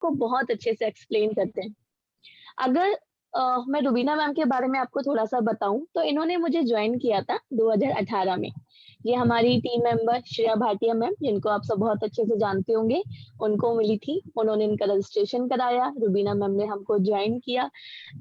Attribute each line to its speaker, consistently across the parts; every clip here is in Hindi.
Speaker 1: को बहुत अच्छे से एक्सप्लेन करते हैं। अगर मैं रुबीना मैम के बारे में आपको थोड़ा-सा बताऊँ, तो इन्होंने मुझे जॉइन किया था 2018 में। ये हमारी team member Shreya Bhatia ma'am, जिनको आप सब बहुत अच्छे से जानते होंगे, उनको मिली थी। उन्होंने इनका रजिस्ट्रेशन कराया, रुबीना मैम ने हमको जॉइन किया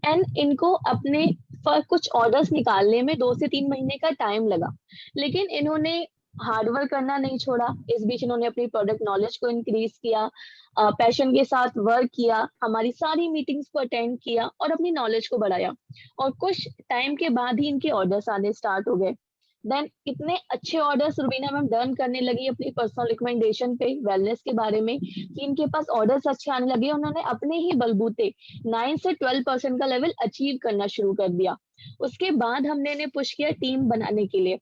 Speaker 1: एंड इनको अपने कुछ ऑर्डर्स निकालने में 2 से 3 महीने का टाइम लगा। लेकिन इन्होंने हार्ड वर्क करना नहीं छोड़ा। इस बीच इन्होंने अपनी प्रोडक्ट नॉलेज को इंक्रीज़ किया, पैशन के साथ वर्क किया, हमारी सारी मीटिंग्स को अटेंड किया और अपनी नॉलेज को बढ़ाया। और कुछ टाइम के बाद ही इनके ऑर्डर्स आने स्टार्ट हो गए। देन इतने अच्छे ऑर्डर्स रुबीना मैम डन करने लगी अपनी पर्सनल रिकमेंडेशन पे वेलनेस के बारे में कि इनके पास ऑर्डर्स अच्छे आने लगे। उन्होंने अपने ही बलबूते 9 से 12% का लेवल अचीव करना शुरू कर दिया। उसके बाद हमने इन्हें पुश किया टीम बनाने के लिए।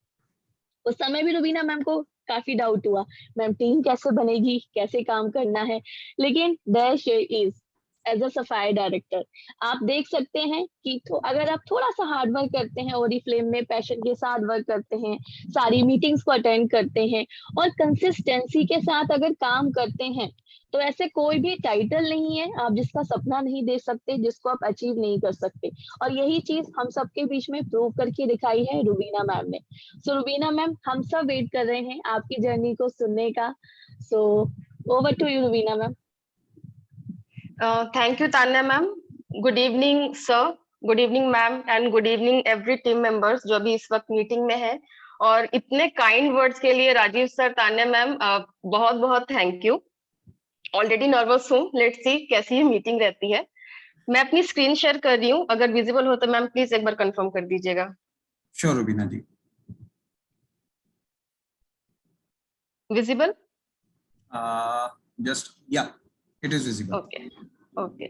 Speaker 1: उस समय भी रुबीना मैम को काफ़ी डाउट हुआ, मैम टीम कैसे बनेगी, कैसे काम करना है? लेकिन there she is as a sapphire director. आप देख सकते हैं कि अगर आप थोड़ा-सा हार्ड वर्क करते हैं, ओरिफ्लेम में पैशन के साथ वर्क करते हैं, सारी मीटिंग्स को अटेंड करते हैं और कंसिस्टेंसी के साथ अगर काम करते हैं, तो ऐसे कोई भी टाइटल नहीं है, आप जिसका सपना नहीं दे सकते, जिसको आप अचीव नहीं कर सकते। और यही चीज़ हम सबके बीच में प्रूव करके दिखाई है रुबीना मैम ने। सो रुबीना मैम, हम सब वेट कर रहे हैं आपकी जर्नी को सुनने का। So over to you Rubina ma'am.
Speaker 2: Thank you Tanya ma'am. Good evening sir, good evening ma'am and good evening every team members जो अभी इस वक्त मीटिंग में है। और इतने काइंड वर्ड्स के लिए राजीव सर, तान्या मैम, बहुत बहुत थैंक यू। ऑलरेडी नर्वस हूँ, लेट्स सी कैसी ये मीटिंग रहती है। मैं अपनी स्क्रीन शेयर कर रही हूँ, अगर विजिबल हो तो मैम प्लीज एक बार कंफर्म कर दीजिएगा।
Speaker 3: Sure Rubina ji.
Speaker 2: Visible?
Speaker 3: Just yeah, it is visible.
Speaker 2: Okay okay.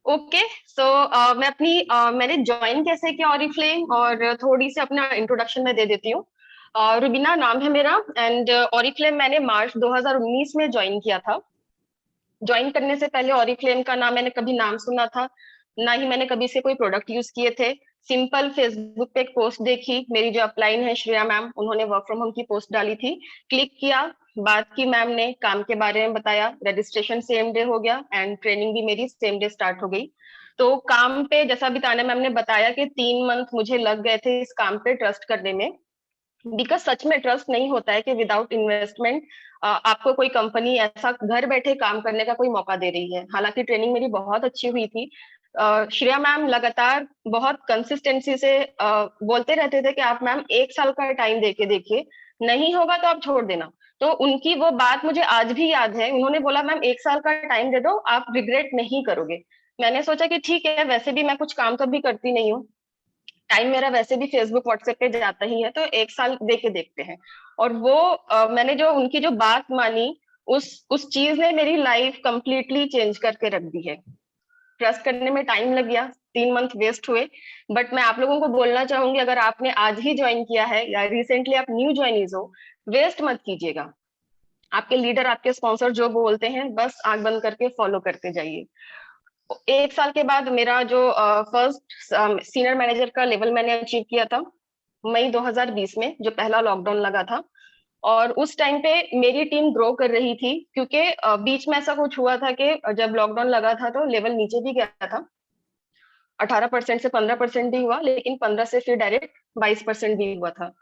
Speaker 2: Okay so मैंने ज्वाइन कैसे किया ऑरिफ्लेम, और थोड़ी सी अपना इंट्रोडक्शन में दे देती हूँ। रुबीना नाम है मेरा एंड ऑरिफ्लेम मैंने मार्च 2019 में ज्वाइन किया था। ज्वाइन करने से पहले ऑरिफ्लेम का नाम मैंने कभी नाम सुना था, ना ही मैंने कभी से कोई प्रोडक्ट यूज किए थे। सिंपल फेसबुक पे एक पोस्ट देखी, मेरी जो अपलाइन है श्रेया मैम, उन्होंने वर्क फ्रॉम होम की पोस्ट डाली थी, क्लिक किया, बात की, मैम ने काम के बारे में बताया, रजिस्ट्रेशन सेम डे हो गया एंड ट्रेनिंग भी मेरी सेम डे स्टार्ट हो गई। तो काम पे जैसा भी तान्या मैम ने बताया कि 3 मंथ मुझे लग गए थे इस काम पे ट्रस्ट करने में, बिकॉज सच में ट्रस्ट नहीं होता है कि विदाउट इन्वेस्टमेंट आपको कोई कंपनी ऐसा घर बैठे काम करने का कोई मौका दे रही है। हालांकि ट्रेनिंग मेरी बहुत अच्छी हुई थी। श्रेया मैम लगातार बहुत कंसिस्टेंसी से बोलते रहते थे कि आप मैम 1 साल का टाइम देके देखिए, नहीं होगा तो आप छोड़ देना। तो उनकी वो बात मुझे आज भी याद है। उन्होंने बोला मैम 1 साल का टाइम दे दो, आप रिग्रेट नहीं करोगे। मैंने सोचा कि ठीक है, वैसे भी मैं कुछ काम कभी करती नहीं हूँ, टाइम मेरा वैसे भी फेसबुक व्हाट्सएप पे जाता ही है, तो 1 साल दे के देखते हैं। और वो मैंने जो उनकी जो बात मानी, उस चीज ने मेरी लाइफ कंप्लीटली चेंज करके रख दी है। ट्रस्ट करने में टाइम लग गया, 3 मंथ वेस्ट हुए, बट मैं आप लोगों को बोलना चाहूंगी, अगर आपने आज ही ज्वाइन किया है या रिसेंटली आप न्यू ज्वाइनीज हो, वेस्ट मत कीजिएगा। आपके लीडर, आपके स्पॉन्सर जो बोलते हैं, बस आंख बंद करके फॉलो करते जाइए। 1 साल के बाद मेरा जो फर्स्ट सीनियर मैनेजर का लेवल मैंने अचीव किया था मई 2020 में, जो पहला लॉकडाउन लगा था। और उस टाइम पे मेरी टीम ग्रो कर रही थी, क्योंकि बीच में ऐसा कुछ हुआ था कि जब लॉकडाउन लगा था तो लेवल नीचे भी गया था, 18% से 15% भी हुआ, लेकिन 15 से फिर डायरेक्ट 22% भी हुआ था।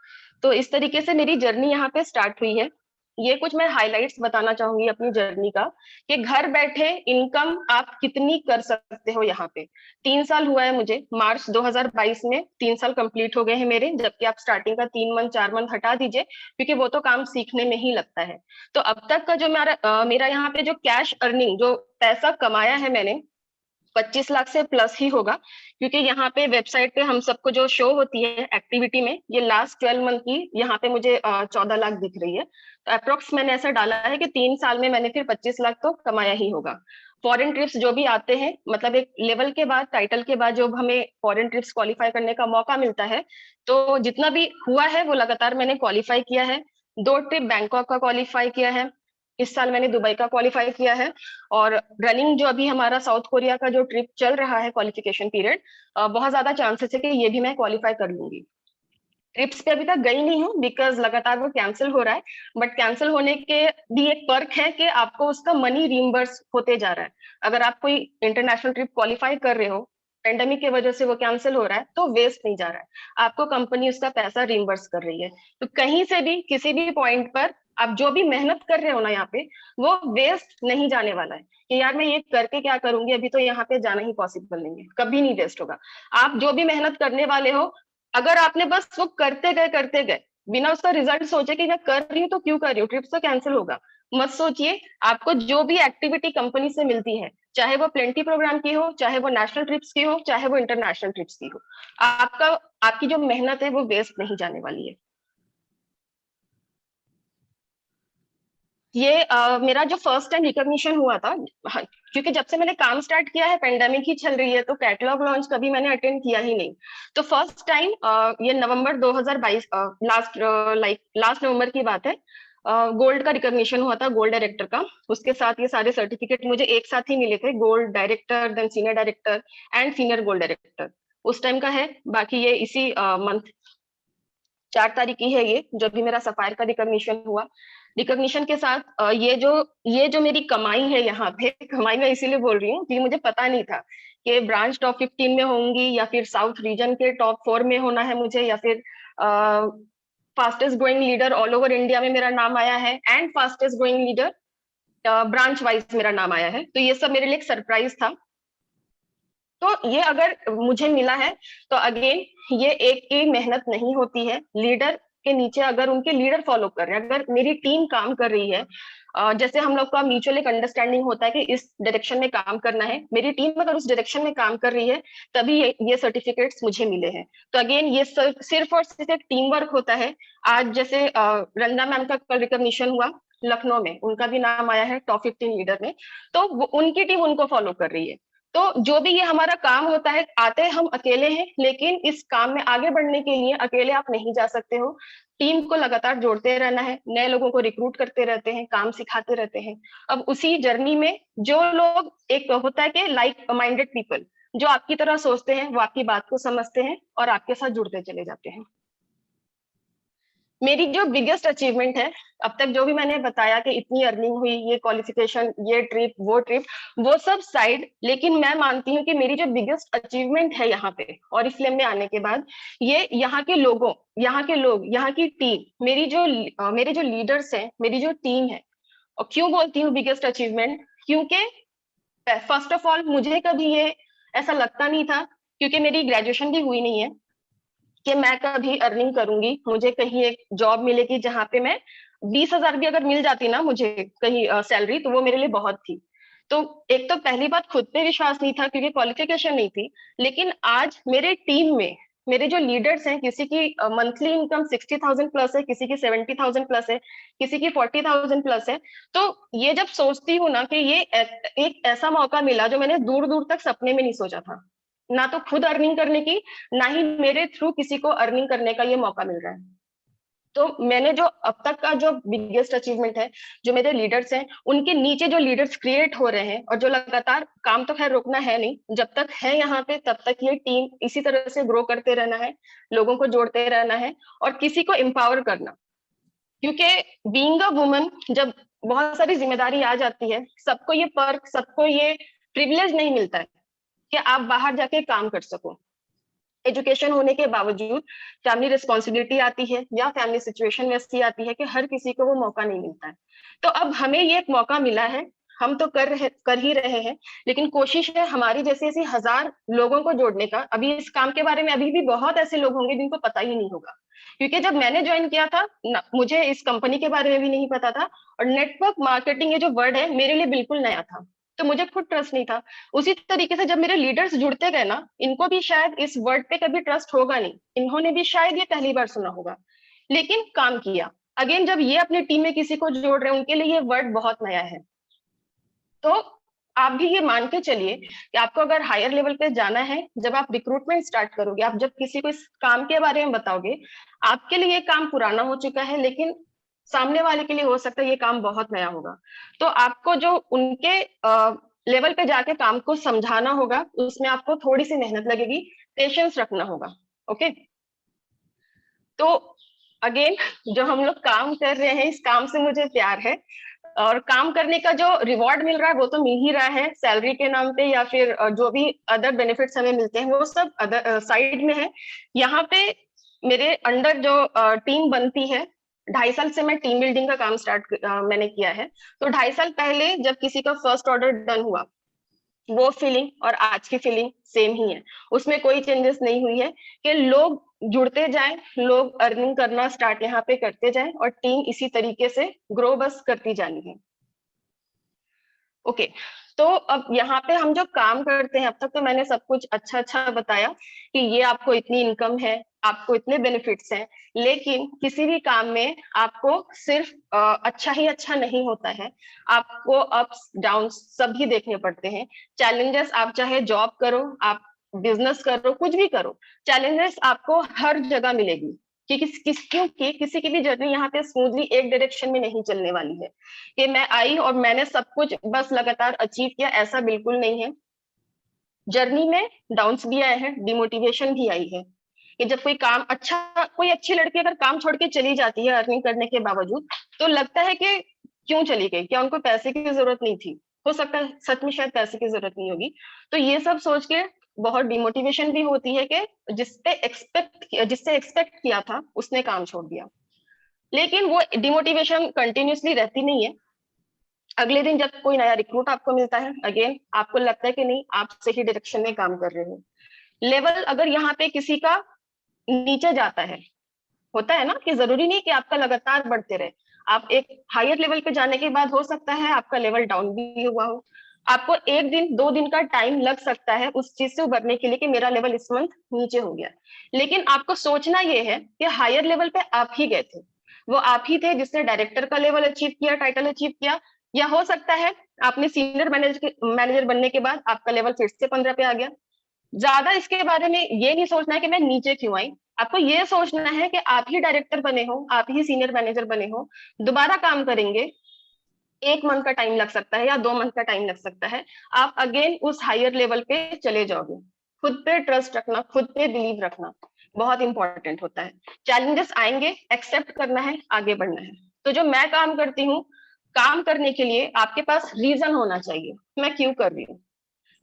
Speaker 2: तो इस तरीके से मेरी जर्नी यहाँ पे स्टार्ट हुई है। ये कुछ मैं हाइलाइट्स बताना चाहूंगी अपनी जर्नी का, कि घर बैठे इनकम आप कितनी कर सकते हो यहाँ पे। 3 साल हुआ है मुझे, मार्च 2022 में 3 साल कंप्लीट हो गए हैं मेरे, जबकि आप स्टार्टिंग का 3 मंथ 4 मंथ हटा दीजिए, क्योंकि वो तो काम सीखने में ही लगता है। तो अब तक का जो मेरा यहाँ पे जो कैश अर्निंग, जो पैसा कमाया है मैंने, 25 लाख से प्लस ही होगा, क्योंकि यहाँ पे वेबसाइट पे हम सबको जो शो होती है एक्टिविटी में, ये लास्ट 12 मंथ की यहाँ पे मुझे 14 लाख दिख रही है। तो अप्रोक्स मैंने ऐसा डाला है कि 3 साल में मैंने फिर 25 लाख तो कमाया ही होगा। फॉरेन ट्रिप्स जो भी आते हैं, मतलब एक लेवल के बाद, टाइटल के बाद, जो हमें फॉरेन ट्रिप्स क्वालिफाई करने का मौका मिलता है, तो जितना भी हुआ है वो लगातार मैंने क्वालिफाई किया है। 2 ट्रिप बैंकॉक का क्वालिफाई किया है, इस साल मैंने दुबई का क्वालिफाई किया है, और रनिंग जो अभी हमारा साउथ कोरिया का जो ट्रिप चल रहा है क्वालिफिकेशन पीरियड, बहुत ज्यादा चांसेस है कि ये भी मैं क्वालिफाई कर लूंगी। ट्रिप्स पे अभी तक गई नहीं हूँ बिकॉज लगातार वो कैंसिल हो रहा है, बट कैंसिल होने के भी एक पर्क है कि आपको उसका मनी रिम्बर्स होते जा रहा है। अगर आप कोई इंटरनेशनल ट्रिप क्वालिफाई कर रहे हो, पेंडेमिक की वजह से वो कैंसिल हो रहा है, तो वेस्ट नहीं जा रहा है, आपको कंपनी उसका पैसा रिम्बर्स कर रही है। तो कहीं से भी किसी भी पॉइंट पर आप जो भी मेहनत कर रहे हो ना यहाँ पे, वो वेस्ट नहीं जाने वाला है कि यार मैं ये करके क्या करूंगी, अभी तो यहाँ पे जाना ही पॉसिबल नहीं है, कभी नहीं वेस्ट होगा। आप जो भी मेहनत करने वाले हो, अगर आपने बस वो करते गए बिना उसका रिजल्ट सोचे कि मैं कर रही हूँ तो क्यों कर रही हूँ, ट्रिप तो कैंसिल होगा, मत सोचिए। आपको जो भी एक्टिविटी कंपनी से मिलती है, चाहे वो प्लेंटी प्रोग्राम की हो, चाहे वो नेशनल ट्रिप्स की हो, चाहे वो इंटरनेशनल ट्रिप्स की हो, आपकी जो मेहनत है वो वेस्ट नहीं जाने वाली है। ये मेरा जो फर्स्ट टाइम रिकॉग्निशन हुआ था, हाँ, क्योंकि जब से मैंने काम स्टार्ट किया है पेंडेमिक ही चल रही है, तो कैटलॉग लॉन्च कभी मैंने अटेंड किया ही नहीं। तो फर्स्ट टाइम ये नवंबर 2022 लास्ट नवंबर की बात है, गोल्ड का रिकॉग्निशन हुआ था, गोल्ड डायरेक्टर का। उसके साथ ये सारे सर्टिफिकेट मुझे एक साथ ही मिले थे, gold director, then senior director and senior gold director, उस टाइम का है। बाकी ये इसी मंथ 4 तारीख की है, ये जो भी मेरा सफायर का रिकॉग्निशन हुआ। रिकॉग्निशन के साथ ये जो मेरी कमाई है यहाँ पे, कमाई मैं इसीलिए बोल रही हूँ कि मुझे पता नहीं था कि ब्रांच टॉप 15 में होंगी, या फिर साउथ रीजन के टॉप 4 में होना है मुझे, या फिर fastest growing leader all over India में मेरा नाम आया है, and fastest growing leader branch wise मेरा नाम आया है। तो ये सब मेरे लिए एक सरप्राइज था। तो ये अगर मुझे मिला है, तो अगेन ये एक की मेहनत नहीं होती है। लीडर के नीचे अगर उनके लीडर फॉलो कर रहे हैं, अगर मेरी टीम काम कर रही है, जैसे हम लोग का म्यूचुअल एक अंडरस्टैंडिंग होता है कि इस डायरेक्शन में काम करना है, मेरी टीम अगर उस डायरेक्शन में काम कर रही है, तभी ये सर्टिफिकेट्स मुझे मिले हैं। तो अगेन ये सिर्फ और सिर्फ एक टीम वर्क होता है। आज जैसे रंजना मैम का कल रिकॉग्निशन हुआ लखनऊ में, उनका भी नाम आया है टॉप 15 लीडर में, तो उनकी टीम उनको फॉलो कर रही है। तो जो भी ये हमारा काम होता है, आते हम अकेले हैं, लेकिन इस काम में आगे बढ़ने के लिए अकेले आप नहीं जा सकते हो। टीम को लगातार जोड़ते रहना है, नए लोगों को रिक्रूट करते रहते हैं, काम सिखाते रहते हैं। अब उसी जर्नी में जो लोग, एक होता है कि लाइक माइंडेड पीपल, जो आपकी तरह सोचते हैं, वो आपकी बात को समझते हैं और आपके साथ जुड़ते चले जाते हैं। मेरी जो बिगेस्ट अचीवमेंट है अब तक, जो भी मैंने बताया कि इतनी अर्निंग हुई, ये क्वालिफिकेशन, ये ट्रिप, वो सब साइड, लेकिन मैं मानती हूँ कि मेरी जो बिगेस्ट अचीवमेंट है यहाँ पे और इस में आने के बाद, ये यहाँ के लोगों, यहाँ के लोग, यहाँ की टीम, मेरे जो लीडर्स हैं, मेरी जो टीम है। और क्यों बोलती हूँ बिगेस्ट अचीवमेंट, क्योंकि फर्स्ट ऑफ ऑल मुझे कभी ये ऐसा लगता नहीं था, क्योंकि मेरी ग्रेजुएशन भी हुई नहीं है, कि मैं कभी अर्निंग करूंगी, मुझे कहीं एक जॉब मिलेगी जहां पे मैं 20,000 भी अगर मिल जाती ना मुझे कहीं सैलरी, तो वो मेरे लिए बहुत थी। तो एक तो पहली बात खुद पे विश्वास नहीं था क्योंकि क्वालिफिकेशन नहीं थी। लेकिन आज मेरे टीम में मेरे जो लीडर्स हैं, किसी की मंथली इनकम 60,000 प्लस है, किसी की 70,000 प्लस है, किसी की 40,000 प्लस है। तो ये जब सोचती हूँ ना कि ये एक ऐसा मौका मिला जो मैंने दूर दूर तक सपने में नहीं सोचा था, ना तो खुद अर्निंग करने की, ना ही मेरे थ्रू किसी को अर्निंग करने का ये मौका मिल रहा है। तो मैंने जो अब तक का जो बिगेस्ट अचीवमेंट है, जो मेरे लीडर्स हैं, उनके नीचे जो लीडर्स क्रिएट हो रहे हैं, और जो लगातार काम तो खैर रोकना है नहीं, जब तक है यहाँ पे तब तक ये टीम इसी तरह से ग्रो करते रहना है, लोगों को जोड़ते रहना है और किसी को एम्पावर करना। क्योंकि बीइंग अ वुमन, जब बहुत सारी जिम्मेदारी आ जाती है, सबको ये पर्क, सबको ये प्रिविलेज नहीं मिलता है कि आप बाहर जाके काम कर सको। एजुकेशन होने के बावजूद फैमिली रिस्पॉन्सिबिलिटी आती है, या फैमिली सिचुएशन वैसी आती है कि हर किसी को वो मौका नहीं मिलता है। तो अब हमें ये एक मौका मिला है, हम तो कर ही रहे हैं, लेकिन कोशिश है हमारी जैसे ऐसे 1000 लोगों को जोड़ने का। अभी इस काम के बारे में अभी भी बहुत ऐसे लोग होंगे जिनको पता ही नहीं होगा, क्योंकि जब मैंने ज्वाइन किया था मुझे इस कंपनी के बारे में भी नहीं पता था, और नेटवर्क मार्केटिंग ये जो वर्ड है मेरे लिए बिल्कुल नया था, तो मुझे खुद ट्रस्ट नहीं था। उसी तरीके से जब मेरे लीडर्स जुड़ते गए ना, इनको भी शायद इस वर्ड पे कभी ट्रस्ट होगा नहीं, इन्होंने भी शायद ये पहली बार सुना होगा, लेकिन काम किया। अगेन जब ये अपनी टीम में किसी को जोड़ रहे हैं, उनके लिए ये वर्ड बहुत नया है। तो आप भी ये मान के चलिए कि आपको अगर हायर लेवल पे जाना है, जब आप रिक्रूटमेंट स्टार्ट करोगे, आप जब किसी को इस काम के बारे में बताओगे, आपके लिए ये काम पुराना हो चुका है, लेकिन सामने वाले के लिए हो सकता है ये काम बहुत नया होगा। तो आपको जो उनके लेवल पे जाके काम को समझाना होगा, उसमें आपको थोड़ी सी मेहनत लगेगी, पेशेंस रखना होगा। ओके, तो अगेन जो हम लोग काम कर रहे हैं, इस काम से मुझे प्यार है, और काम करने का जो रिवॉर्ड मिल रहा है वो तो मिल ही रहा है सैलरी के नाम पे, या फिर जो भी अदर बेनिफिट्स हमें मिलते हैं वो सब अदर साइड में है। यहाँ पे मेरे अंडर जो टीम बनती है, 2.5 साल से मैं टीम बिल्डिंग का काम मैंने किया है। तो 2.5 साल पहले जब किसी का फर्स्ट ऑर्डर डन हुआ, वो फीलिंग और आज की फीलिंग सेम ही है, उसमें कोई चेंजेस नहीं हुई है कि लोग जुड़ते जाएं, लोग अर्निंग करना स्टार्ट यहाँ पे करते जाएं, और टीम इसी तरीके से ग्रो बस करती जानी है। ओके, तो अब यहाँ पे हम जो काम करते हैं, अब तक तो मैंने सब कुछ अच्छा अच्छा बताया कि ये आपको इतनी इनकम है, आपको इतने बेनिफिट्स हैं, लेकिन किसी भी काम में आपको सिर्फ अच्छा ही अच्छा नहीं होता है, आपको अप्स डाउन्स सभी देखने पड़ते हैं। चैलेंजेस, आप चाहे जॉब करो, आप बिजनेस करो, कुछ भी करो, चैलेंजेस आपको हर जगह मिलेगी, क्योंकि किसी की भी जर्नी यहाँ पे स्मूथली एक डायरेक्शन में नहीं चलने वाली है कि मैं आई और मैंने सब कुछ बस लगातार अचीव किया, ऐसा बिल्कुल नहीं है। जर्नी में डाउन्स भी आए हैं, डिमोटिवेशन भी आई है कि जब कोई काम अच्छा, कोई अच्छी लड़की अगर काम छोड़ के चली जाती है अर्निंग करने के बावजूद, तो लगता है कि क्यों चली गई, क्या उनको पैसे की जरूरत नहीं थी? हो सकता है सच में शायद पैसे की जरूरत नहीं होगी। तो ये सब सोच के बहुत डिमोटिवेशन भी होती है कि जिससे एक्सपेक्ट किया था उसने काम छोड़ दिया। लेकिन वो डिमोटिवेशन कंटिन्यूसली रहती नहीं है। अगले दिन जब कोई नया रिक्रूट आपको मिलता है, अगेन आपको लगता है कि नहीं, आप सही डायरेक्शन में काम कर रहे हो। लेवल अगर यहाँ पे किसी का नीचे जाता है, होता है ना कि जरूरी नहीं कि आपका लगातार बढ़ते रहे, आप एक हायर लेवल पे जाने के बाद हो सकता है आपका लेवल डाउन भी हुआ हो, आपको 1 दिन 2 दिन का टाइम लग सकता है उस चीज से उभरने के लिए कि मेरा लेवल इस मंथ नीचे हो गया। लेकिन आपको सोचना ये है कि हायर लेवल पे आप ही गए थे, वो आप ही थे जिसने डायरेक्टर का लेवल अचीव किया, टाइटल अचीव किया, या हो सकता है आपने सीनियर मैनेजर बनने के बाद आपका लेवल फिर से 15 पे आ गया। ज्यादा इसके बारे में ये नहीं सोचना है कि मैं नीचे क्यों आई, आपको ये सोचना है कि आप ही डायरेक्टर बने हो, आप ही सीनियर मैनेजर बने हो, दोबारा काम करेंगे, 1 मंथ का टाइम लग सकता है या 2 मंथ का टाइम लग सकता है, आप अगेन उस हायर लेवल पे चले जाओगे। खुद पे ट्रस्ट रखना, खुद पे बिलीव रखना बहुत इंपॉर्टेंट होता है। चैलेंजेस आएंगे, एक्सेप्ट करना है, आगे बढ़ना है। तो जो मैं काम करती हूँ, काम करने के लिए आपके पास रीजन होना चाहिए, मैं क्यों कर रही हूँ।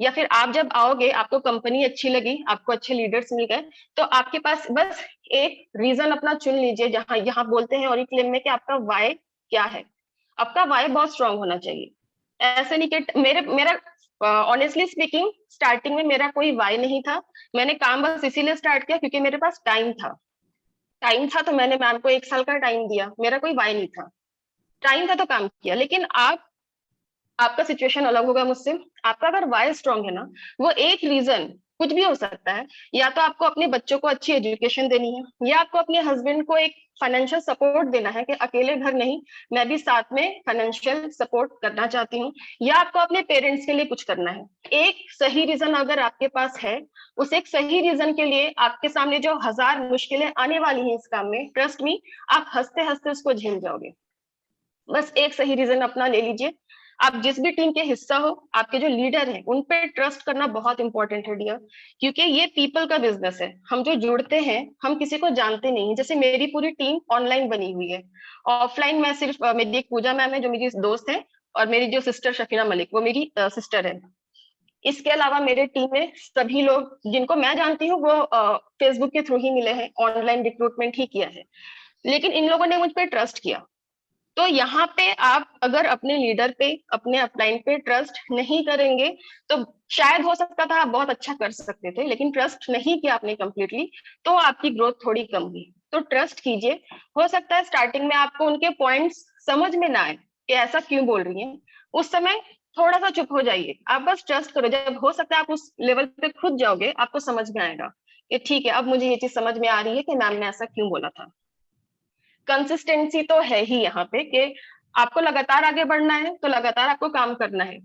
Speaker 2: या फिर आप जब आओगे, आपको कंपनी अच्छी लगी, आपको अच्छे लीडर्स मिल गए, तो आपके पास बस एक रीजन अपना चुन लीजिए, जहां यहाँ बोलते हैं ओरिफ्लेम में कि आपका वाई क्या है। आपका वाई बहुत स्ट्रांग होना चाहिए। ऐसे नहीं कि मेरा ऑनेस्टली स्पीकिंग स्टार्टिंग में मेरा कोई वाई नहीं था, मैंने काम बस इसीलिए स्टार्ट किया क्योंकि मेरे पास टाइम था तो मैंने मैम को 1 साल का टाइम दिया, मेरा कोई वाई नहीं था, टाइम था तो काम किया। लेकिन आपका सिचुएशन अलग होगा मुझसे। आपका अगर वाई स्ट्रांग है ना, वो एक रीजन कुछ भी हो सकता है, या तो आपको अपने बच्चों को अच्छी एजुकेशन देनी है, या आपको अपने हस्बैंड को एक फाइनेंशियल सपोर्ट देना है कि अकेले घर नहीं, मैं भी साथ में फाइनेंशियल सपोर्ट करना चाहती हूँ, या आपको अपने पेरेंट्स के लिए कुछ करना है। एक सही रीजन अगर आपके पास है, उस एक सही रीजन के लिए आपके सामने जो 1000 मुश्किलें आने वाली हैं इस काम में, ट्रस्ट मी, आप हंसते हंसते उसको झेल जाओगे। बस एक सही रीजन अपना ले लीजिए। आप जिस भी टीम के हिस्सा हो, आपके जो लीडर हैं उन पे ट्रस्ट करना बहुत इंपॉर्टेंट है डियर, क्योंकि ये पीपल का बिजनेस है। हम जो जुड़ते हैं, हम किसी को जानते नहीं। जैसे मेरी पूरी टीम ऑनलाइन बनी हुई है, ऑफलाइन मैं सिर्फ मेरी एक पूजा मैम है जो मेरी दोस्त है, और मेरी जो सिस्टर शकीना मलिक, वो मेरी सिस्टर है। इसके अलावा मेरे टीम में सभी लोग जिनको मैं जानती हूँ वो फेसबुक के थ्रू ही मिले हैं, ऑनलाइन रिक्रूटमेंट ही किया है, लेकिन इन लोगों ने मुझ पर ट्रस्ट किया। तो यहाँ पे आप अगर अपने लीडर पे, अपने अपलाइन पे ट्रस्ट नहीं करेंगे, तो शायद हो सकता था आप बहुत अच्छा कर सकते थे, लेकिन ट्रस्ट नहीं किया आपने कंप्लीटली, तो आपकी ग्रोथ थोड़ी कम हुई। तो ट्रस्ट कीजिए। हो सकता है स्टार्टिंग में आपको उनके पॉइंट्स समझ में ना आए कि ऐसा क्यों बोल रही हैं, उस समय थोड़ा सा चुप हो जाइए, आप बस ट्रस्ट करो। जब हो सकता है आप उस लेवल पे खुद जाओगे, आपको समझ में आएगा कि ठीक है, अब मुझे ये चीज समझ में आ रही है कि मैम ने ऐसा क्यों बोला था। कंसिस्टेंसी तो है ही यहाँ पे कि आपको लगातार आगे बढ़ना है, तो लगातार आपको काम करना है।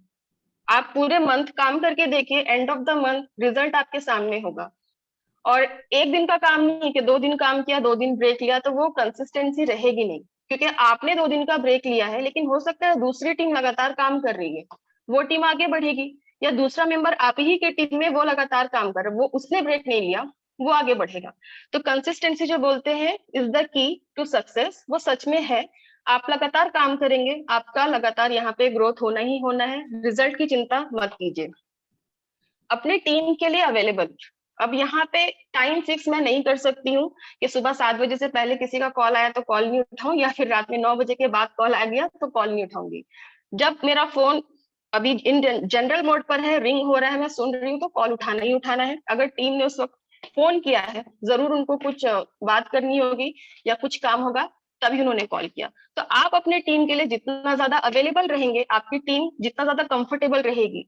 Speaker 2: आप पूरे मंथ काम करके देखिए, end of the month result आपके सामने होगा। और एक दिन का काम नहीं कि 2 दिन काम किया, 2 दिन ब्रेक लिया, तो वो कंसिस्टेंसी रहेगी नहीं, क्योंकि आपने 2 दिन का ब्रेक लिया है, लेकिन हो सकता है दूसरी टीम लगातार काम कर रही है, वो टीम आगे बढ़ेगी। या दूसरा मेंबर आप ही के टीम में वो लगातार काम कर रहा है, वो उसने ब्रेक नहीं लिया, वो आगे बढ़ेगा। तो कंसिस्टेंसी जो बोलते हैं is the key to success, वो सच में है। आप लगातार काम करेंगे, आपका लगातार यहाँ पे ग्रोथ होना ही होना है। रिजल्ट की चिंता मत कीजिए। अपने टीम के लिए अवेलेबल, अब यहाँ पे टाइम फिक्स मैं नहीं कर सकती हूँ कि सुबह 7 बजे से पहले किसी का कॉल आया तो कॉल नहीं उठाऊं, या फिर रात में 9 बजे के बाद कॉल आ गया तो कॉल नहीं उठाऊंगी। जब मेरा फोन अभी इन जनरल मोड पर है, रिंग हो रहा है, मैं सुन रही हूँ, तो कॉल उठाना ही उठाना है। अगर टीम ने उस वक्त फोन किया है, जरूर उनको कुछ बात करनी होगी या कुछ काम होगा, तभी उन्होंने कॉल किया। तो आप अपने टीम के लिए जितना ज्यादा अवेलेबल रहेंगे, आपकी टीम जितना ज्यादा कंफर्टेबल रहेगी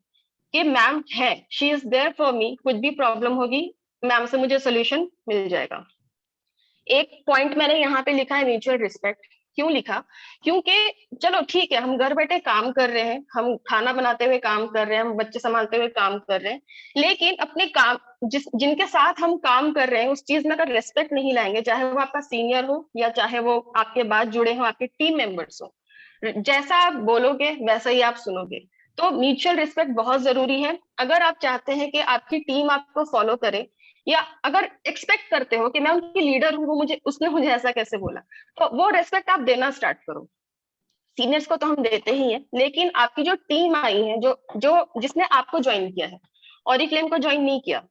Speaker 2: कि मैम है, she is there for me, कुछ भी प्रॉब्लम होगी मैम से मुझे सोल्यूशन मिल जाएगा। एक पॉइंट मैंने यहाँ पे लिखा है म्यूचुअल रिस्पेक्ट। क्यों लिखा? क्योंकि चलो ठीक है, हम घर बैठे काम कर रहे हैं, हम खाना बनाते हुए काम कर रहे हैं, हम बच्चे संभालते हुए काम कर रहे हैं, लेकिन अपने काम जिनके साथ हम काम कर रहे हैं उस चीज में अगर रेस्पेक्ट नहीं लाएंगे, चाहे वो आपका सीनियर हो या चाहे वो आपके बाद जुड़े हो, आपके टीम मेंबर्स हो, जैसा आप बोलोगे वैसा ही आप सुनोगे। तो म्यूचुअल रिस्पेक्ट बहुत जरूरी है। अगर आप चाहते हैं कि आपकी टीम आपको फॉलो करे, या अगर एक्सपेक्ट करते हो कि मैं उनकी लीडर हूँ, वो उसने मुझे ऐसा कैसे बोला, तो वो रेस्पेक्ट आप देना स्टार्ट करो। सीनियर्स को तो हम देते ही हैं, लेकिन आपकी जो टीम आई है, जो जो जिसने आपको ज्वाइन किया है, ऑरिफ्लेम को ज्वाइन नहीं किया,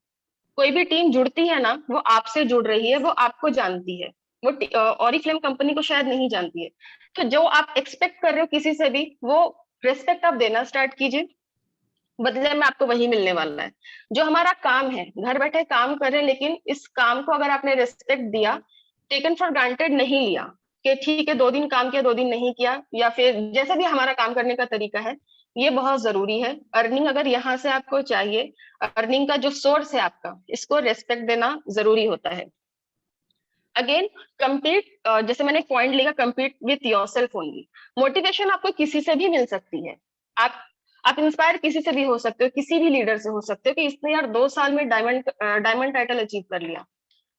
Speaker 2: कोई भी टीम जुड़ती है ना, वो आपसे जुड़ रही है, वो आपको जानती है, वो ऑरिफ्लेम कंपनी को शायद नहीं जानती है। तो जो आप एक्सपेक्ट कर रहे हो किसी से भी, वो रेस्पेक्ट आप देना स्टार्ट कीजिए, बदले में आपको वही मिलने वाला है। जो हमारा काम है, घर बैठे काम कर रहे हैं, लेकिन इस काम को अगर आपने रेस्पेक्ट दिया, टेकन फॉर ग्रांटेड नहीं लिया कि ठीक है 2 दिन काम किया 2 दिन नहीं किया, या फिर जैसे भी हमारा काम करने का तरीका है, ये बहुत जरूरी है। अर्निंग अगर यहाँ से आपको चाहिए, अर्निंग का जो सोर्स है आपका, इसको रेस्पेक्ट देना जरूरी होता है। अगेन कम्पीट, जैसे मैंने पॉइंट लिखा, compete with yourself only. Motivation आपको किसी से भी मिल सकती है, आप इंस्पायर किसी से भी हो सकते हो, किसी भी लीडर से हो सकते हो कि इसने यार 2 साल में डायमंड टाइटल अचीव कर लिया।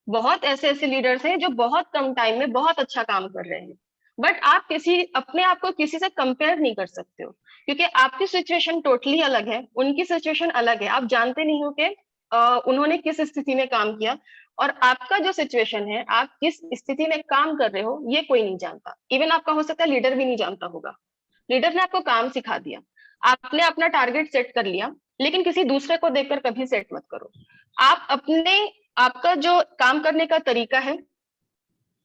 Speaker 2: बहुत ऐसे ऐसे लीडर्स हैं जो बहुत कम टाइम में बहुत अच्छा काम कर रहे हैं, बट आप अपने आप को किसी से कंपेयर नहीं कर सकते हो, क्योंकि आपकी सिचुएशन टोटली अलग है, उनकी सिचुएशन अलग है। आप जानते नहीं हो कि उन्होंने किस स्थिति में काम किया, और आपका जो सिचुएशन है, आप किस स्थिति में काम कर रहे हो, ये कोई नहीं जानता। इवन आपका हो सकता है लीडर भी नहीं जानता होगा। लीडर ने आपको काम सिखा दिया, आपने अपना टारगेट सेट कर लिया, लेकिन किसी दूसरे को देखकर कभी सेट मत करो। आपका जो काम करने का तरीका है,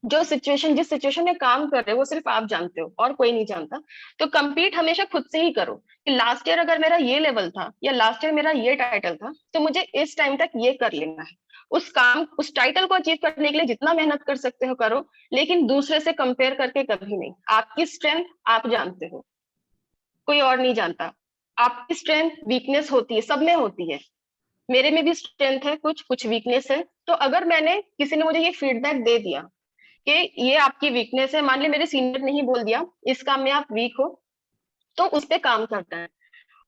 Speaker 2: जिस सिचुएशन में काम कर रहे हो, वो सिर्फ आप जानते हो और कोई नहीं जानता। तो compete हमेशा खुद से ही करो कि लास्ट ईयर अगर मेरा ये लेवल था, या लास्ट ईयर मेरा ये टाइटल था, तो मुझे इस टाइम तक ये कर लेना है। उस टाइटल को अचीव करने के लिए जितना मेहनत कर सकते हो करो, लेकिन दूसरे से कंपेयर करके कभी नहीं। आपकी स्ट्रेंथ आप जानते हो, कोई और नहीं जानता। आपकी स्ट्रेंथ वीकनेस होती है, सब में होती है, मेरे में भी स्ट्रेंथ है, कुछ वीकनेस है। तो अगर किसी ने मुझे ये फीडबैक दे दिया कि ये आपकी वीकनेस है, मान ली मेरे सीनियर ने ही बोल दिया इस काम में आप वीक हो, तो उस पे काम करना है।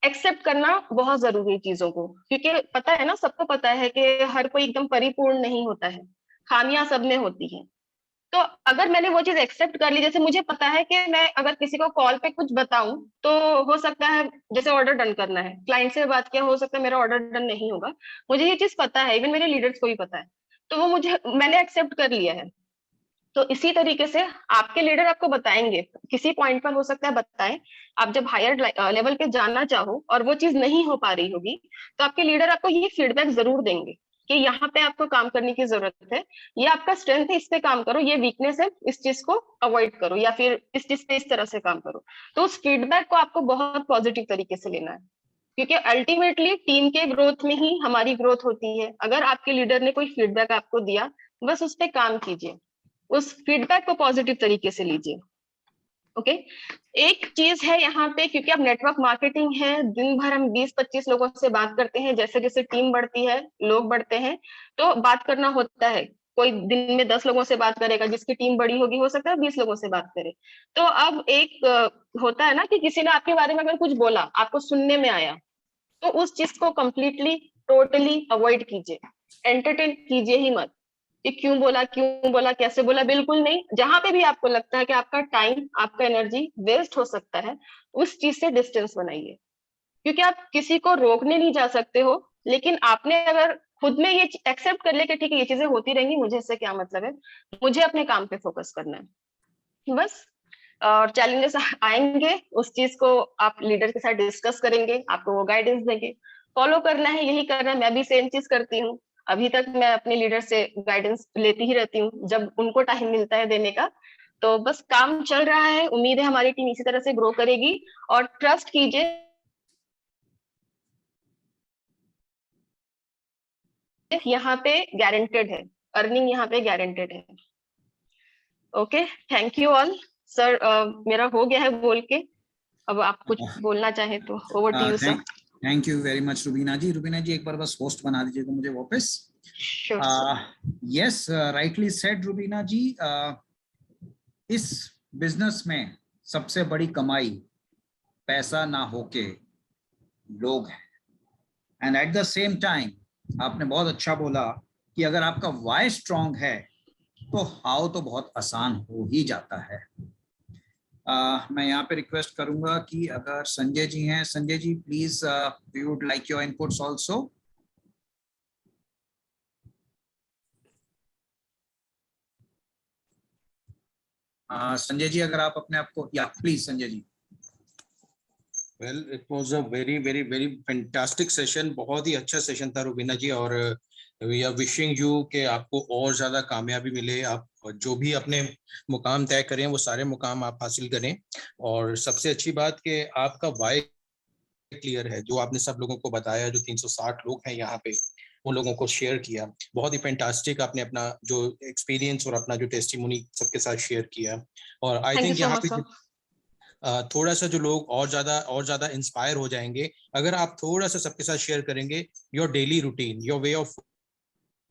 Speaker 2: एक्सेप्ट करना बहुत जरूरी है चीजों को, क्योंकि पता है ना, सबको पता है कि हर कोई एकदम परिपूर्ण नहीं होता है, खामियां सब में होती है। तो अगर मैंने वो चीज एक्सेप्ट कर ली, जैसे मुझे पता है कि मैं अगर किसी को कॉल पे कुछ बताऊं, तो हो सकता है जैसे ऑर्डर डन करना है, क्लाइंट से बात किया, हो सकता है मेरा ऑर्डर डन नहीं होगा, मुझे ये चीज पता है, इवन मेरे लीडर्स को भी पता है, तो वो मैंने एक्सेप्ट कर लिया है। तो इसी तरीके से आपके लीडर आपको बताएंगे, किसी पॉइंट पर हो सकता है बताएं, आप जब हायर लेवल पे जाना चाहो और वो चीज नहीं हो पा रही होगी, तो आपके लीडर आपको ये फीडबैक जरूर देंगे कि यहाँ पे आपको काम करने की जरूरत है, ये आपका स्ट्रेंथ है, इस पे काम करो, ये वीकनेस है, इस चीज को अवॉइड करो, या फिर इस चीज पे इस तरह से काम करो। तो उस फीडबैक को आपको बहुत पॉजिटिव तरीके से लेना है, क्योंकि अल्टीमेटली टीम के ग्रोथ में ही हमारी ग्रोथ होती है। अगर आपके लीडर ने कोई फीडबैक आपको दिया, बस उस पर काम कीजिए, उस फीडबैक को पॉजिटिव तरीके से लीजिए। ओके, एक चीज है यहाँ पे, क्योंकि अब नेटवर्क मार्केटिंग है, दिन भर हम 20-25 लोगों से बात करते हैं, जैसे जैसे टीम बढ़ती है, लोग बढ़ते हैं, तो बात करना होता है। कोई दिन में 10 लोगों से बात करेगा, जिसकी टीम बड़ी होगी हो सकता है 20 लोगों से बात करे। तो अब होता है ना कि किसी ने आपके बारे में अगर कुछ बोला, आपको सुनने में आया, तो उस चीज को कंप्लीटली टोटली अवॉइड कीजिए, एंटरटेन कीजिए ही मत कि क्यों बोला, कैसे बोला, बिल्कुल नहीं। जहां पे भी आपको लगता है कि आपका टाइम, आपका एनर्जी वेस्ट हो सकता है, उस चीज से डिस्टेंस बनाइए, क्योंकि आप किसी को रोकने नहीं जा सकते हो, लेकिन आपने अगर खुद में ये एक्सेप्ट कर ले कि ठीक है ये चीजें होती रहेंगी, मुझे इससे क्या मतलब है, मुझे अपने काम पे फोकस करना है बस। और चैलेंजेस आएंगे, उस चीज को आप लीडर के साथ डिस्कस करेंगे, आपको वो गाइडेंस देंगे, फॉलो करना है, यही करना है। मैं भी सेम चीज करती हूँ, अभी तक मैं अपने लीडर से गाइडेंस लेती ही रहती हूँ जब उनको टाइम मिलता है देने का। तो बस काम चल रहा है, उम्मीद है हमारी टीम इसी तरह से ग्रो करेगी। और ट्रस्ट कीजिए, यहाँ पे गारंटेड है, अर्निंग यहाँ पे गारंटेड है। Okay, thank you all. Sir मेरा हो गया है बोल के, अब आप कुछ बोलना चाहें तो over to you sir.
Speaker 3: Thank you very much Rubina ji. Rubina ji एक बार बस होस्ट बना दीजिएगा मुझे वापस। Yes, rightly said Rubina ji. इस बिजनेस में सबसे बड़ी कमाई पैसा ना होके लोग हैं। And at the same time आपने बहुत अच्छा बोला कि अगर आपका वाई स्ट्रांग है तो हाउ तो बहुत आसान हो ही जाता है। मैं यहाँ पे रिक्वेस्ट करूंगा कि अगर संजय जी हैं, Sanjay ji please we would like your inputs also. Sanjay ji अगर आप अपने आप को, या please Sanjay ji.
Speaker 4: Well, it was a very, very, very fantastic session. बहुत ही अच्छा सेशन था रुबीना जी, और वी आर विशिंग यू कि आपको और ज्यादा कामयाबी मिले, आप जो भी अपने मुकाम तय करें वो सारे मुकाम आप हासिल करें। और सबसे अच्छी बात कि आपका वाई क्लियर है, जो आपने सब लोगों को बताया, जो 360 लोग हैं यहाँ पे उन लोगों को शेयर किया, बहुत ही फैंटास्टिक आपने अपना जो एक्सपीरियंस और अपना जो टेस्टिमोनी सबके साथ शेयर किया। और आई थिंक यहाँ पे थोड़ा सा जो लोग और ज्यादा इंस्पायर हो जाएंगे अगर आप थोड़ा सा सबके साथ शेयर करेंगे your daily routine, your way of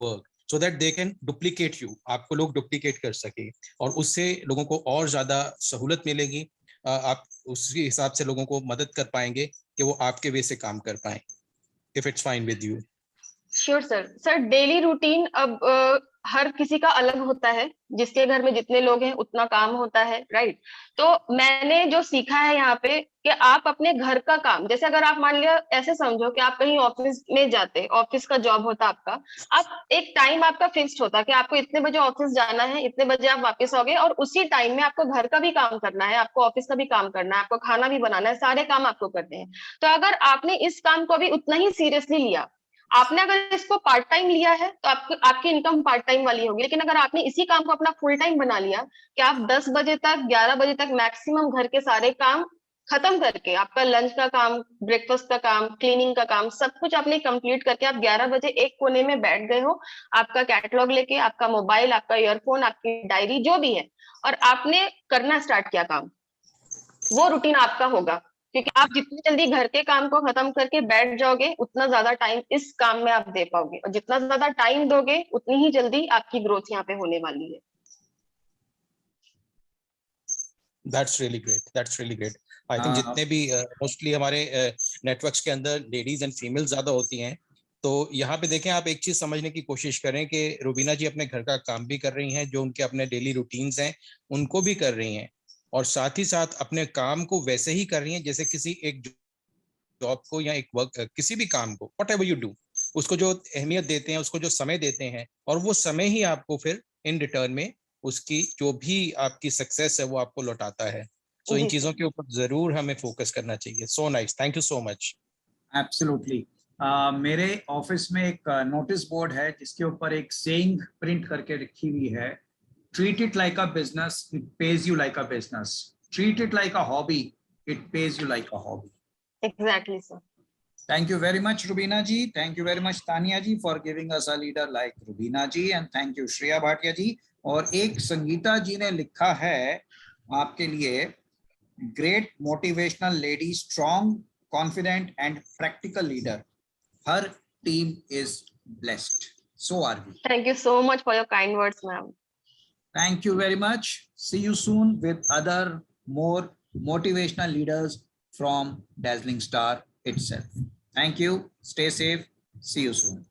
Speaker 4: work, so that they can duplicate you, आपको लोग डुप्लीकेट कर सके, और उससे लोगों को और ज्यादा सहूलत मिलेगी। आप उसी हिसाब से लोगों को मदद कर पाएंगे कि वो आपके वे से काम कर पाए, if it's fine with you.
Speaker 2: Sure sir. Sir daily routine अब हर किसी का अलग होता है, जिसके घर में जितने लोग हैं उतना काम होता है, राइट। तो मैंने जो सीखा है यहाँ पे कि आप अपने घर का काम, जैसे अगर आप मान लिया ऐसे समझो कि आप कहीं ऑफिस में जाते, ऑफिस का जॉब होता आपका, आप एक टाइम आपका फिक्स्ड होता कि आपको इतने बजे ऑफिस जाना है, इतने बजे आप वापस आओगे, और उसी टाइम में आपको घर का भी काम करना है, आपको ऑफिस का भी काम करना है, आपको खाना भी बनाना है, सारे काम आपको करने हैं। तो अगर आपने इस काम को भी उतना ही सीरियसली लिया, आपने अगर इसको पार्ट टाइम लिया है तो आपकी इनकम पार्ट टाइम वाली होगी। लेकिन अगर आपने इसी काम को अपना फुल टाइम बना लिया कि आप 10 बजे तक 11 बजे तक मैक्सिमम घर के सारे काम खत्म करके, आपका लंच का काम, ब्रेकफास्ट का काम, क्लीनिंग का काम, सब कुछ आपने कंप्लीट करके आप 11 बजे एक कोने में बैठ गए हो, आपका कैटलॉग लेके, आपका मोबाइल, आपका ईयरफोन, आपकी डायरी जो भी है, और आपने करना स्टार्ट किया काम, वो रूटीन आपका होगा। क्योंकि आप जितनी जल्दी घर के काम को खत्म करके बैठ जाओगे उतना ज्यादा टाइम इस काम में आप दे पाओगे, और जितना ज्यादा टाइम दोगे उतनी ही जल्दी आपकी ग्रोथ यहाँ पे होने वाली है।
Speaker 4: That's really great. That's really great. I think जितने भी मोस्टली हमारे नेटवर्क्स के अंदर लेडीज एंड फीमेल ज्यादा होती हैं, तो यहाँ पे देखें आप एक चीज समझने की कोशिश करें कि रुबीना जी अपने घर का काम भी कर रही हैं, जो उनके अपने डेली रूटीन्स हैं उनको भी कर रही हैं, और साथ ही साथ अपने काम को वैसे ही कर रही हैं जैसे किसी एक जॉब को या एक वर्क, किसी भी काम को, व्हाटएवर यू डू, उसको जो अहमियत देते हैं, उसको जो समय देते हैं, और वो समय ही आपको फिर इन रिटर्न में उसकी जो भी आपकी सक्सेस है वो आपको लौटाता है। सो इन चीजों के ऊपर जरूर हमें फोकस करना चाहिए। So nice, thank you so much.
Speaker 3: Absolutely. मेरे ऑफिस में एक नोटिस बोर्ड है जिसके ऊपर एक सेइंग प्रिंट करके रखी हुई है, treat it like a business, it pays you like a business, treat it like a hobby, it pays you like a hobby.
Speaker 2: Exactly, sir.
Speaker 3: Thank you very much, Rubina ji. Thank you very much, Tania ji, for giving us a leader like Rubina ji, and thank you, Shreya Bhatia ji. और एक संगीता जी ने लिखा है आपके लिए, great motivational lady, strong, confident and practical leader, her team is blessed, so are we.
Speaker 2: Thank you so much for your kind words, ma'am.
Speaker 3: Thank you very much. See you soon with other more motivational leaders from Dazzling Star itself. Thank you. Stay safe. See you soon.